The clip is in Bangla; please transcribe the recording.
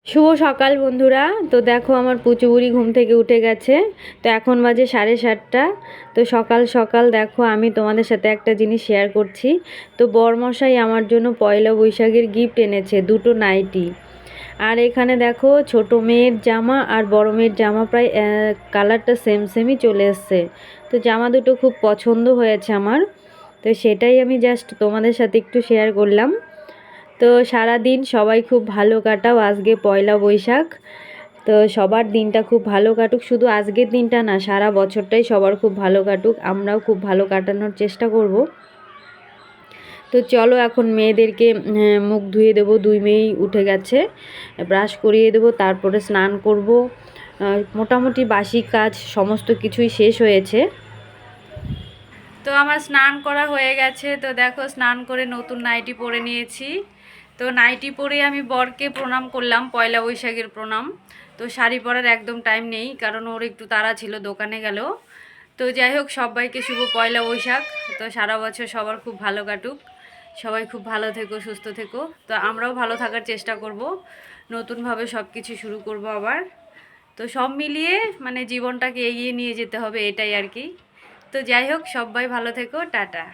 শুভ সকাল বন্ধুরা। তো দেখো আমার পুচু বুড়ি ঘুম থেকে উঠে গেছে। তো এখন বাজে 7:30। তো সকাল সকাল দেখো আমি তোমাদের সাথে একটা জিনিস শেয়ার করছি। তো বরমশাই আমার জন্য পয়লা বৈশাখের গিফট এনেছে, দুটো নাইটি। আর এখানে দেখো ছোট মেয়ের জামা আর বড় মেয়ের জামা প্রায় কালারটা সেম সেমই চলে এসছে। তো জামা দুটো খুব পছন্দ হয়েছে আমার। তো সেটাই আমি জাস্ট তোমাদের সাথে একটু শেয়ার করলাম। তো সারা দিন সবাই খুব ভালো কাটাও, আজকে পয়লা বৈশাখ। তো সবার দিনটা খুব ভালো কাটুক, শুধু আজকের দিনটা না, সারা বছরটাই সবার খুব ভালো কাটুক, আমরাও খুব ভালো কাটানোর চেষ্টা করব। তো চলো এখন মেয়েদেরকে মুখ ধুয়ে দেবো, দুই মেয়েই উঠে গেছে, ব্রাশ করিয়ে দেবো, তারপরে স্নান করব। মোটামুটি বাসি কাজ সমস্ত কিছুই শেষ হয়েছে। তো আমার স্নান করা হয়ে গেছে। তো দেখো স্নান করে নতুন নাইটি পরে নিয়েছি। তো নাইটি পরে আমি বরকে প্রণাম করলাম, পয়লা বৈশাখের প্রণাম। তো শাড়ি পরার একদম টাইম নেই, কারণ ওর একটু তাড়া ছিল, দোকানে গেল। তো যাই হোক, সবাইকে শুভ পয়লা বৈশাখ। তো সারা বছর সবার খুব ভালো কাটুক, সবাই খুব ভালো থেকো, সুস্থ থেকো। তো আমরাও ভালো থাকার চেষ্টা করব, নতুনভাবে সব কিছু শুরু করব আবার। তো সব মিলিয়ে মানে জীবনটাকে এগিয়ে নিয়ে যেতে হবে, এটাই আর কি। তো যাই হোক, সবাই ভালো থেকো, টাটা।